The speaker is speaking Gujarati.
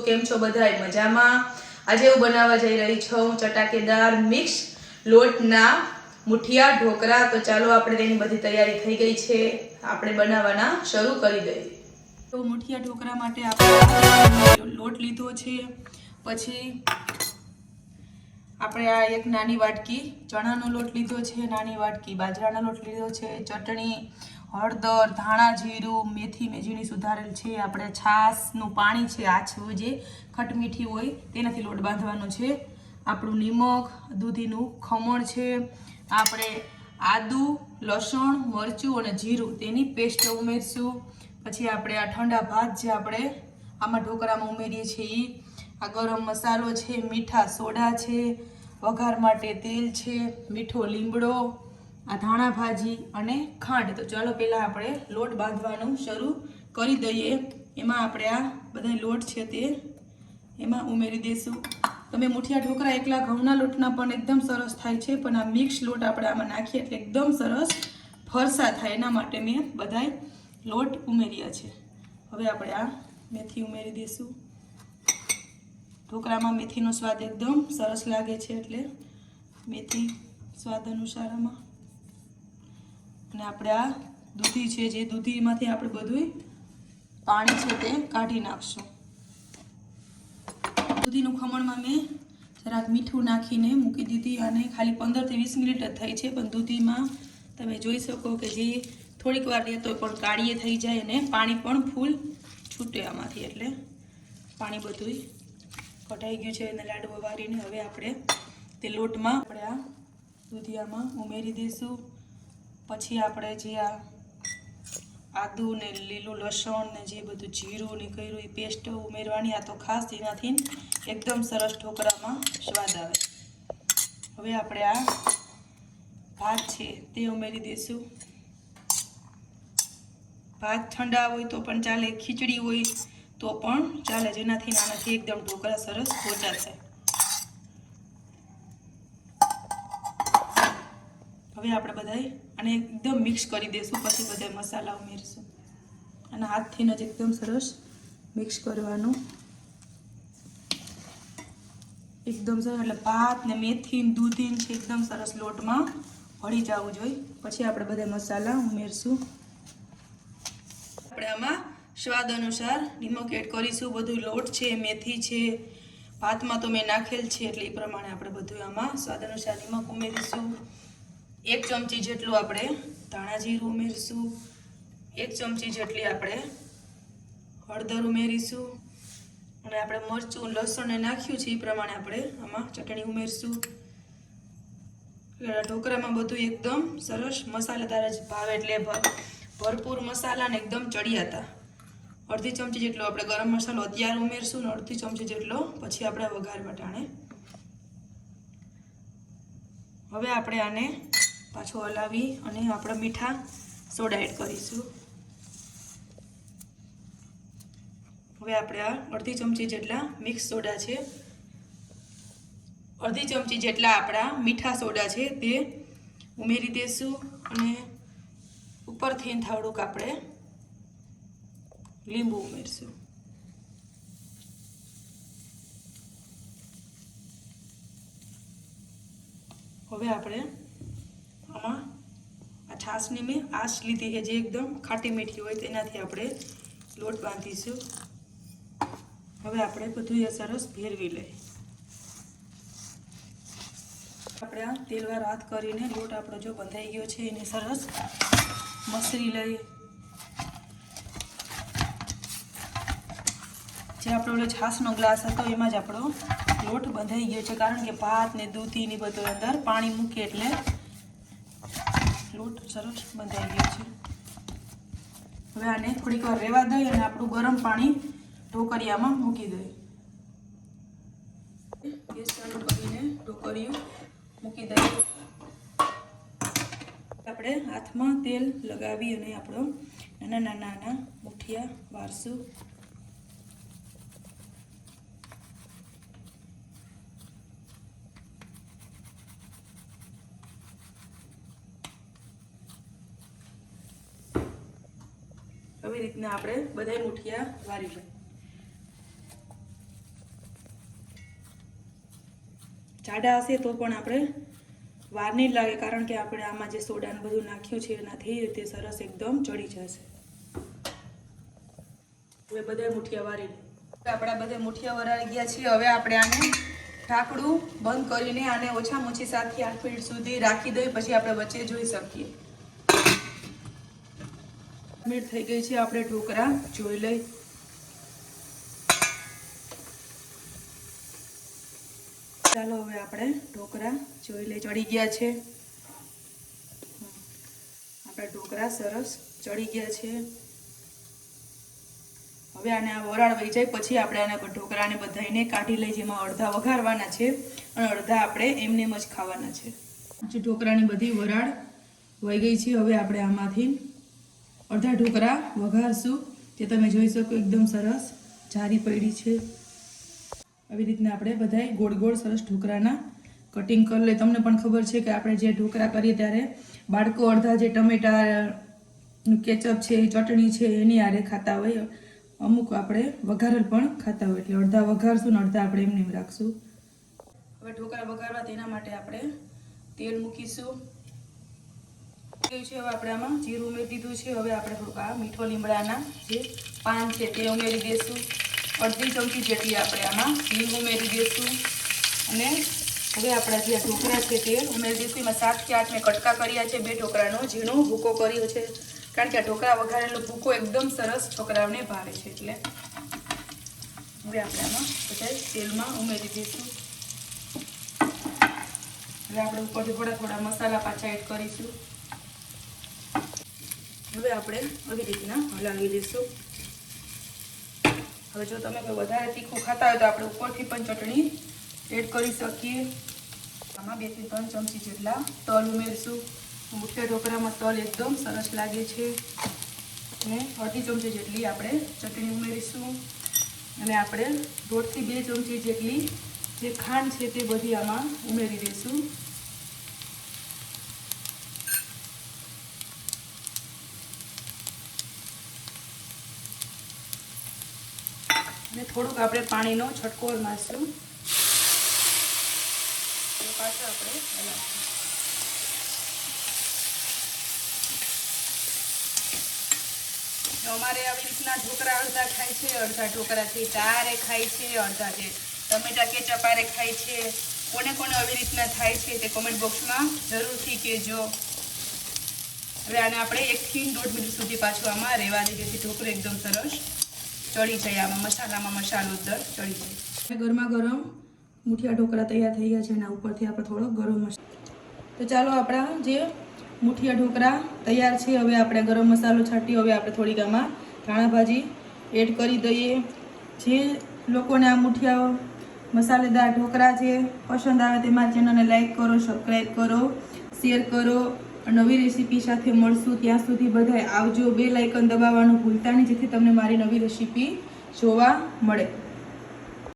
કેમ છો બધાય મજામાં? આજે હું બનાવવા જઈ રહી છું ચટાકેદાર મિક્સ લોટના મુઠિયા ઢોકળા। તો ચાલો આપણે તેની બધી તૈયારી થઈ ગઈ છે, આપણે બનાવવાના શરૂ કરી દઈએ। તો મુઠિયા ઢોકળા માટે આપણે લોટ લીધો છે, પછી આપણે આ એક નાની વાટકી ચણાનો લોટ લીધો છે, નાની વાટકી બાજરાનો લોટ લીધો છે, ચટણી, હળદર, ધાણા જીરું, મેથી મેજીની સુધારેલ છે, આપણે છાશનું પાણી છે, આછું જે ખટમીઠી હોય તેનાથી લોટ બાંધવાનો છે, આપણું નિમક, દૂધીનું ખમણ છે, આપણે આદુ, લસણ, મરચું અને જીરું તેની પેસ્ટ ઉમેરશું। પછી આપણે આ ઠંડા ભાત જે આપણે આમાં ઢોકળામાં ઉમેરીએ છીએ, આ ગરમ મસાલો છે, મીઠા સોડા છે, વઘાર માટે તેલ છે, મીઠો લીમડો, આ ધાણા ભાજી અને ખાંડ। તો ચાલો પહેલાં આપણે લોટ બાંધવાનું શરૂ કરી દઈએ। એમાં આપણે આ બધા લોટ છે તે એમાં ઉમેરી દઈશું। તમે મુઠિયા ઢોકળા એકલા ઘઉંના લોટના પણ એકદમ સરસ થાય છે, પણ આ મિક્સ લોટ આપણે આમાં નાખીએ એટલે એકદમ સરસ ફરસા થાય, એના માટે મેં બધાય લોટ ઉમેર્યા છે। હવે આપણે આ મેથી ઉમેરી દઈશું। ઢોકળામાં મેથીનો સ્વાદ એકદમ સરસ લાગે છે, એટલે મેથી સ્વાદ અનુસાર આમાં। અને આપણે આ દૂધી છે, જે દૂધીમાંથી આપણે બધું પાણી છે તે કાઢી નાખશું। દૂધીનું ખમણમાં મેં જરાક મીઠું નાખીને મૂકી દીધી, અને ખાલી 15 થી 20 મિનિટ જ થઈ છે, પણ દૂધીમાં તમે જોઈ શકો કે જે થોડીક વાર રહે તો પણ કાળીએ થઈ જાય અને પાણી પણ ફૂલ છૂટે આમાંથી, એટલે પાણી બધું કઢાઈ ગયું છે અને લાડવો વારીને હવે આપણે તે લોટમાં આપણે આ દૂધિયામાં ઉમેરી દઈશું। પછી આપણે જે આ આદુ ને લીલું લસણ ને જે બધું જીરું ને કર્યું એ પેસ્ટ ઉમેરવાની, આ તો ખાસ એનાથી એકદમ સરસ ઢોકળામાં સ્વાદ આવે। હવે આપણે આ ભાત છે તે ઉમેરી દઈશું। ભાત ઠંડા હોય તો પણ ચાલે, ખીચડી હોય તો પણ ચાલે, જેનાથી આનાથી એકદમ ઢોકળા સરસ પોચા થાય। હવે આપણે બધાય અને એકદમ મિક્સ કરી દઈશું, પછી બધા મસાલા ઉમેરીશું અને હાથથી જ એકદમ સરસ મિક્સ કરવાનું, એકદમ સરસ, એટલે ભાત ને મેથી ને દૂધી છે એકદમ સરસ લોટમાં ભળી જવું જોઈએ। પછી આપણે બધા મસાલા ઉમેરશું। આપણે આમાં સ્વાદ અનુસાર નિમક એડ કરીશું। બધું લોટ છે, મેથી છે, ભાતમાં તો મેં નાખેલ છે, એટલે એ પ્રમાણે આપણે બધું આમાં સ્વાદ અનુસાર નિમક ઉમેરીશું। 1 ચમચી જેટલું આપણે ધાણા જીરું ઉમેરીશું, 1 ચમચી જેટલી આપણે હળદર ઉમેરીશું, અને આપણે મરચું લસણ નાખ્યું છે એ પ્રમાણે આપણે આમાં ચટણી ઉમેરશું। ઢોકળામાં બધું એકદમ સરસ મસાલેદાર જ ભાવે, એટલે ભરપૂર મસાલા ને એકદમ ચડિયાતા। 1/2 ચમચી જેટલો આપણે ગરમ મસાલો અત્યારે ઉમેરશું ને 1/2 ચમચી જેટલો પછી આપણે વઘાર વટાણે। હવે આપણે આને પાછો હલાવી અને આપણે મીઠા સોડા એડ કરીશું। હવે આપણે આ 1/2 ચમચી જેટલા મિક્સ સોડા છે, 1/2 ચમચી જેટલા આપણા મીઠા સોડા છે તે ઉમેરી દઈશું, અને ઉપરથી થોડુંક આપણે લીંબુ ઉમેરશું। હવે આપણે આમાં આ છાશની મેં આશ લીધી છે, જે એકદમ ખાટી મીઠી હોય, તેનાથી આપણે લોટ બાંધીશું। હવે આપણે બધું એ સરસ ભેરવી લઈએ। આપણે આ તેલવાળો હાથ કરીને લોટ આપણો જો બંધાઈ ગયો છે એને સરસ મસળી લઈએ। જે આપણો છાશનો ગ્લાસ હતો એમાં જ આપણો લોટ બંધાઈ ગયો છે, કારણ કે ભાત ને દૂધી ને બધું અંદર પાણી મૂકીએ એટલે લોટ સરસ બંધાઈ ગયો છે। હવે આને થોડીક વાર રહેવા દઈએ અને આપણું ગરમ પાણી ઢોકળિયામાં મૂકી દઈએ। ગેસ ચાલુ કરીને ઢોકળિયું મૂકી દઈએ। આપણે હાથમાં તેલ લગાવી અને આપણો નાના નાના મુઠિયા વારશું। આવી રીતના આપણે બધાય મુઠિયા વારી લઈએ। જાડા હશે તો પણ આપણે વાર નહીં લાગે, કારણ કે આપણે આમાં જે સોડા ને બધું નાખ્યું છે એનાથી તે સરસ એકદમ ચડી જશે. હવે બધા મુઠિયા વારી આપણા બધા મુઠિયા વરાળી ગયા છે. હવે આપણે આને ઢાંકણું બંધ કરીને આને ઓછામાં ઓછી 7 થી 8 મિનિટ સુધી રાખી દઈએ, પછી આપણે વચ્ચે જોઈ શકીએ. મિનિટ થઈ ગઈ છે, આપણે ઢોકળા જોઈ લઈ. ચાલો હવે આપણે ઢોકળા જોઈ લઈ. ચડી ગયા છે આપણા ઢોકળા, સરસ ચડી ગયા છે. હવે આને આ વરાળ વહી જાય પછી આપણે આને ઢોકળાને બધાને કાઢી લઈ, જેમાં અડધા વઘારવાના છે અને અડધા આપણે એમને જ ખાવાના છે. ઢોકળાની બધી વરાળ વહી ગઈ છે. હવે આપણે આમાંથી અડધા ઢોકળા વઘારશું. તે તમે જોઈ શકો એકદમ સરસ જારી પડી છે. આવી રીતના આપણે બધાય ગોળ ગોળ સરસ ઢોકળાના કટિંગ કરી લઈએ. તમને પણ ખબર છે કે આપણે જે ઢોકળા કરીએ ત્યારે બાળકો અડધા જે ટમેટાનું કેચઅપ છે, ચટણી છે એની આરે ખાતા હોય, અમુક આપણે વઘારેલ પણ ખાતા હોય, એટલે અડધા વઘારશું ને અડધા આપણે એમને રાખશું. હવે ઢોકળા વઘારવા તેના માટે આપણે તેલ મૂકીશું. છે હવે આપણે આમાં જીરું ઉમેરી દીધું છે. હવે આપણે થોડુંક આ મીઠો લીમડાના જે પાન છે તે ઉમેરી દઈશું. અડધી ચમચી જેટલી આપણે આમાં હિંગ ઉમેરી દઈશું. અને હવે આપણા જે ઢોકળા છે તે ઉમેરી દઈશું. એમાં 7 થી 8 મેં કટકા કર્યા છે. 2 ઢોકળાનો ઝીણો ભૂકો કર્યો છે, કારણ કે આ ઢોકળા વઘારેલો ભૂકો એકદમ સરસ છોકરાઓને ભાવે છે. એટલે હવે આપણે આમાં બધા તેલમાં ઉમેરી દઈશું. હવે આપણે ઉપરથી થોડા થોડા મસાલા પાછા એડ કરીશું. હવે આપણે આવી રીતના હલાવી દઈશું. હવે જો તમે કોઈ વધારે તીખું ખાતા હોય તો આપણે ઉપરથી પણ ચટણી એડ કરી શકીએ. આમાં 2 થી 3 ચમચી જેટલા તલ ઉમેરશું. મુઠિયા ઢોકળામાં તલ એકદમ સરસ લાગે છે. અને અડધી ચમચી જેટલી આપણે ચટણી ઉમેરીશું. અને આપણે 1.5 થી 2 ચમચી જેટલી જે ખાંડ છે તે બધી આમાં ઉમેરી દઈશું. અને થોડુંક આપણે પાણીનો છટકો મારશું. પાછા આપણે હલાવશું. અમારે આવી રીતના ઢોકળા અડધા ખાય છે, અડધા ઢોકળાથી ચારે ખાય છે, અડધા જે ટમેટા કેચપ આરે ખાય છે. કોને કોને આવી રીતના થાય છે તે કોમેન્ટ બોક્સમાં જરૂરથી કહેજો. હવે આને આપણે 1 થી 1.5 મિનિટ સુધી પાછું આમાં રહેવા દઈએ, જેથી ઢોકળું એકદમ સરસ ચડી જાય. આમાં મસાલામાં મસાલો અંદર ચડી જાય. ગરમા ગરમ મુઠિયા ઢોકળા તૈયાર થઈ ગયા છે. એના ઉપરથી આપણે થોડો ગરમ મસાલો. તો ચાલો આપણા જે મુઠિયા ઢોકળા તૈયાર છે. હવે આપણે ગરમ મસાલો છાંટી હવે આપણે થોડીક આમાં ધાણા ભાજી એડ કરી દઈએ. જે લોકોને આ મુઠિયા મસાલેદાર ઢોકળા છે પસંદ આવે તે મારી ચેનલને લાઈક કરો, સબસ્ક્રાઈબ કરો, શેર કરો. નવી રેસીપી સાથે મળશું. ત્યાં સુધી બધાય આવજો. બેલ આઇકન દબાવવાનું ભૂલતા નહીં, જેથી તમને મારી નવી રેસીપી જોવા મળે.